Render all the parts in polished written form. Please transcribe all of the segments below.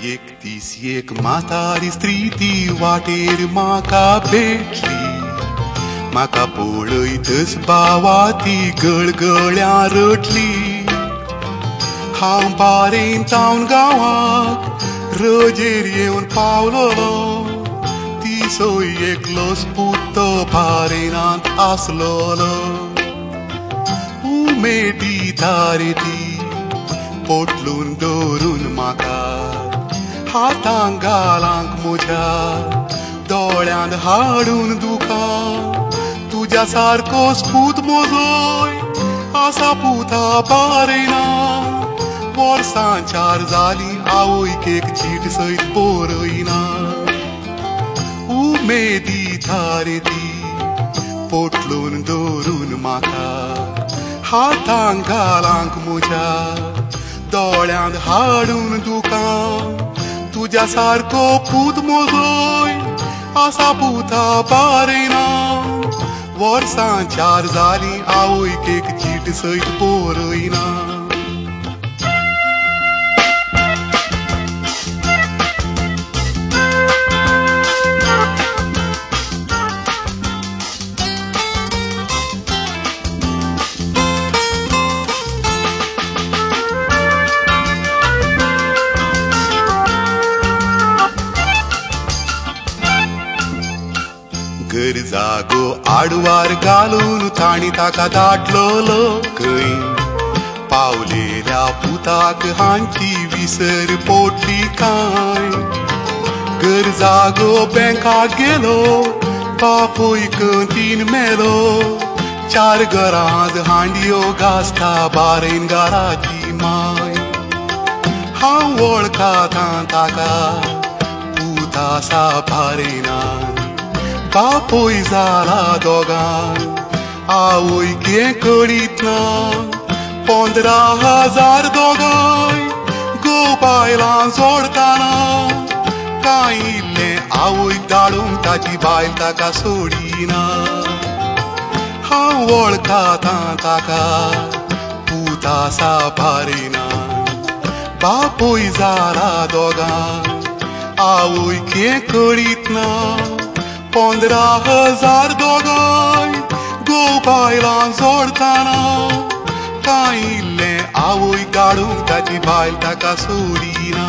एकतीस एक म्हातारी स्त्री ती वाटेर म्हाका भेटली. म्हाका पळयतच बावा ती गळगळ्या रडली. हांव बारेन तावन गांवाक रजेर येवन पावलोलो. ती सोय एकलोच पुत्तो बारेनांत आसलोलो. उमेदी तारे ती पोटलून दवरून म्हाका हातांक गालांक म्हज्या दोळ्यांत हाडून दुखा. तुज्या सारकोच पूत म्हजोय आसा पुता बारेना. वर्सां 4 जालीं आवयक एक चीट सयत बरयना. उमेदी तारे ती पोटलून दवरून म्हाका हातांक गालांक म्हज्या दोळ्यांत हाडून दुखा. तुज्या सारको पूत म्हजोय आसा पुता बारेना. वर्सां 4 जालीं आवयक एक चीट सयत बरयना. घर जागो आडवार घालून ताणी ताका धाडलोलो खंय. पावलेल्या पुताक हांची विसर पोटली काय. घर जागो बँकाक गेलो बापूय कंतीन मेलो. 4 घरांत हांडयो घासता बारेन घराची माय. हांव वळखता ताका पूत आसा बारेनान. बापूय जाला दोगां आवयके कळीत ना. 15,000 दोगांय गो बायलां जोडटाना. कांय इल्लें आवयक धाडूंक ताची बायल ताका सोडिना. हांव वळखता ताका पूत आसा बारेनान. बापूय जाला दोगां आवयके कळीत ना. 15,000 दोगांय गो बायलां जोडटाना. कांय इल्लें आवयक धाडूंक ताची बायल ताका सोडिना.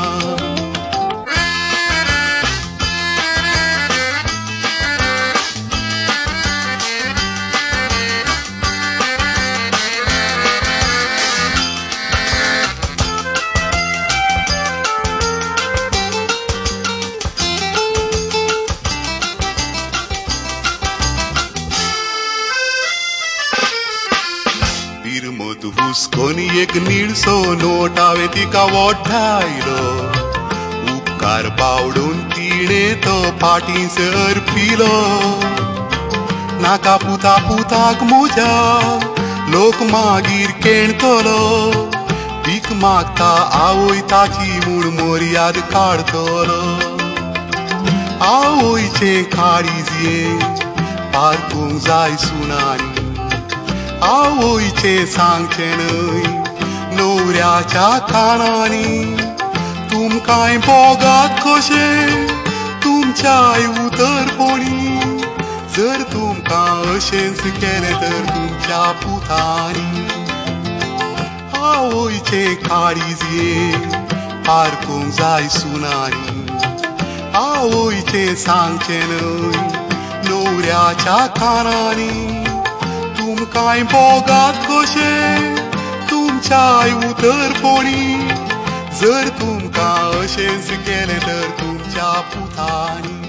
बिरमत हुस्कोन एक निडसो नोट हांवें तिका ओड्डायलो. उपकार बावडून तिणें तो फाटींसर पिलो. नाका पुता पुताक म्हज्या लोक मागीर केणतलो. भीक मागता आवय ताची म्हूण मर्याद काडतलो. आवयचें काळीजयें पारपूंक जाय सुनांनी. आवयचें सांगचें न्हय न्हवऱ्याच्या कानांनी. तुमकांय बोगात कशें तुमच्याय उतरपणी. जर तुमकां अशेंच केलें तर तुमच्या पुतांनी. आवयचें काळीजयें पारपूंक जाय सुनांनी. आवयचें सांगचें न्हय न्हवऱ्याच्या कानांनी. तुमकांय बोगात कशें तुमच्याय उतरपणी. जर तुमकां अशेंच केलें तर तुमच्या पुतांनी.